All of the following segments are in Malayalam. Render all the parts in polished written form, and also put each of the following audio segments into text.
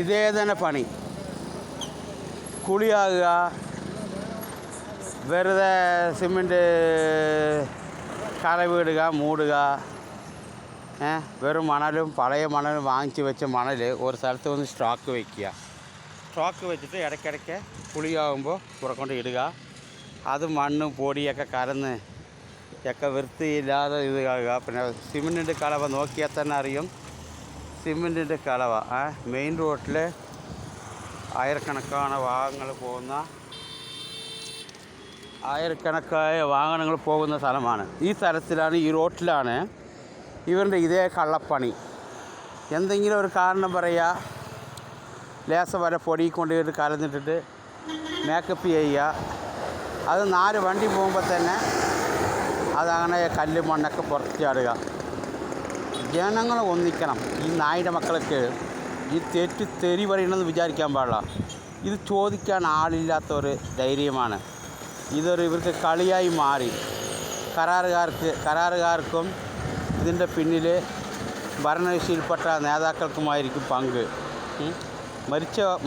ഇതേ തന്നെ പണി. കുളിയാകുക, വെറുതെ സിമെൻറ്റ് കലവിടുക, മൂടുക, വെറും മണലും പഴയ മണലും വാങ്ങിച്ച് വെച്ച മണൽ ഒരു സ്ഥലത്ത് വന്ന് സ്റ്റോക്ക് വയ്ക്കുക. സ്റ്റോക്ക് വെച്ചിട്ട് ഇടയ്ക്കിടയ്ക്ക് കുളിയാകുമ്പോൾ പുറക്കൊണ്ട് ഇടുക. അത് മണ്ണും പൊടിയൊക്കെ കലന്ന് ഒക്കെ വൃത്തിയില്ലാതെ ഇത് ആകുക. പിന്നെ സിമെൻറ്റിൻ്റെ കളവ നോക്കിയാൽ തന്നെ അറിയും, സിമെൻറ്റിൻ്റെ കളവ. മെയിൻ റോഡിൽ ആയിരക്കണക്കായ വാഹനങ്ങൾ പോകുന്ന സ്ഥലമാണ്. ഈ സ്ഥലത്തിലാണ്, ഈ റോട്ടിലാണ് ഇവരുടെ ഇതേ കള്ളപ്പണി. എന്തെങ്കിലും ഒരു കാരണം പറയുക, ലേസം വരെ പൊടി കൊണ്ടുപോയിട്ട് കലന്നിട്ടിട്ട് മേക്കപ്പ് ചെയ്യുക. അത് 4 വണ്ടി പോകുമ്പോൾ തന്നെ അതങ്ങനെ കല്ല് മണ്ണൊക്കെ പുറത്ത് ചാടുക. ജനങ്ങൾ ഒന്നിക്കണം. ഈ നായുടെ മക്കൾക്ക് ഈ തെറി പറയണമെന്ന് വിചാരിക്കാൻ പാടില്ല. ഇത് ചോദിക്കാൻ ആളില്ലാത്തൊരു ധൈര്യമാണ്. ഇവർക്ക് കളിയായി മാറി. കരാറുകാർക്കും ഇതിൻ്റെ പിന്നിൽ ഭരണകക്ഷിയിൽപ്പെട്ട നേതാക്കൾക്കുമായിരിക്കും പങ്ക്.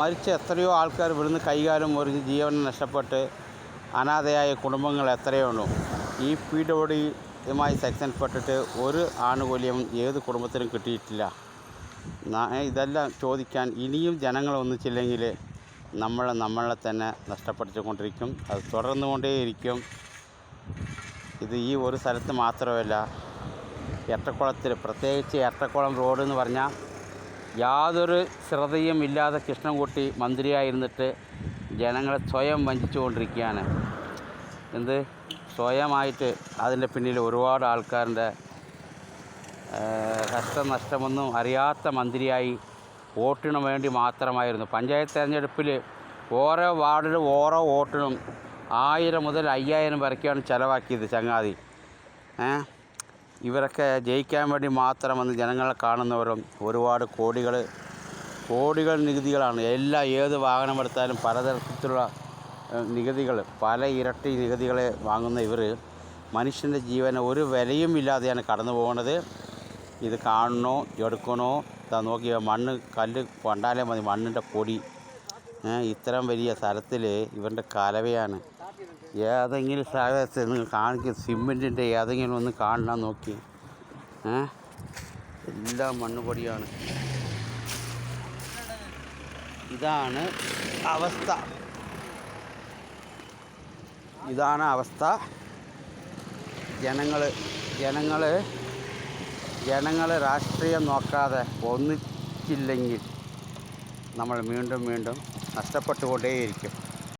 മരിച്ച എത്രയോ ആൾക്കാർ ഇവിടുന്ന് കൈകാലം മുറിഞ്ഞ് ജീവൻ നഷ്ടപ്പെട്ട് അനാഥയായ കുടുംബങ്ങൾ എത്രയോ ഉള്ളൂ. ഈ PWDയുമായി സെക്ഷൻപ്പെട്ടിട്ട് ഒരു ആനുകൂല്യം ഏത് കുടുംബത്തിനും കിട്ടിയിട്ടില്ല. ഇതെല്ലാം ചോദിക്കാൻ ഇനിയും ജനങ്ങൾ ഒന്നിച്ചില്ലെങ്കിൽ നമ്മളെ തന്നെ നഷ്ടപ്പെടുത്തിക്കൊണ്ടിരിക്കും. അത് തുടർന്നുകൊണ്ടേയിരിക്കും. ഇത് ഈ ഒരു സ്ഥലത്ത് മാത്രമല്ല, എട്ടക്കുളത്തിൽ, പ്രത്യേകിച്ച് എട്ടക്കുളം റോഡ് എന്ന് പറഞ്ഞാൽ യാതൊരു ശ്രദ്ധയും ഇല്ലാതെ കൃഷ്ണൻകുട്ടി മന്ത്രിയായിരുന്നിട്ട് ജനങ്ങളെ സ്വയം വഞ്ചിച്ചുകൊണ്ടിരിക്കുകയാണ്. സ്വയമായിട്ട് അതിൻ്റെ പിന്നിൽ ഒരുപാട് ആൾക്കാരുടെ കഷ്ടനഷ്ടമൊന്നും അറിയാത്ത മന്ത്രിയായി വോട്ടിന് വേണ്ടി മാത്രമായിരുന്നു. പഞ്ചായത്ത് തിരഞ്ഞെടുപ്പിൽ ഓരോ വാർഡിലും ഓരോ വോട്ടിനും 1000 മുതൽ 5000 വരെയൊക്കെയാണ് ചിലവാക്കിയത് ചങ്ങാതി. ഇവരൊക്കെ ജയിക്കാൻ വേണ്ടി മാത്രമെന്ന് ജനങ്ങളെ കാണുന്നവരും ഒരുപാട് കോടികൾ നികുതികളാണ്. ഏത് വാഹനമെടുത്താലും പലതരത്തിലുള്ള നികുതികൾ, പല ഇരട്ടി നികുതികളെ വാങ്ങുന്ന ഇവർ മനുഷ്യൻ്റെ ജീവന് ഒരു വിലയും ഇല്ലാതെയാണ് കടന്നു പോകുന്നത്. ഇത് കാണണോ എടുക്കണോ നോക്കിയ കല്ല് കൊണ്ടാലേ മതി, മണ്ണിൻ്റെ പൊടി. ഇത്തരം വലിയ സ്ഥലത്തിൽ ഇവരുടെ കലവയാണ്. ഏതെങ്കിലും സ്ഥലത്ത് നിങ്ങൾ കാണിക്കും, സിമെൻറ്റിൻ്റെ ഏതെങ്കിലും ഒന്ന് കാണാൻ നോക്കി, എല്ലാം മണ്ണുപൊടിയാണ്. ഇതാണ് അവസ്ഥ. ജനങ്ങൾ രാഷ്ട്രീയം നോക്കാതെ ഒന്നിച്ചില്ലെങ്കിൽ നമ്മൾ വീണ്ടും നഷ്ടപ്പെട്ടുകൊണ്ടേയിരിക്കും.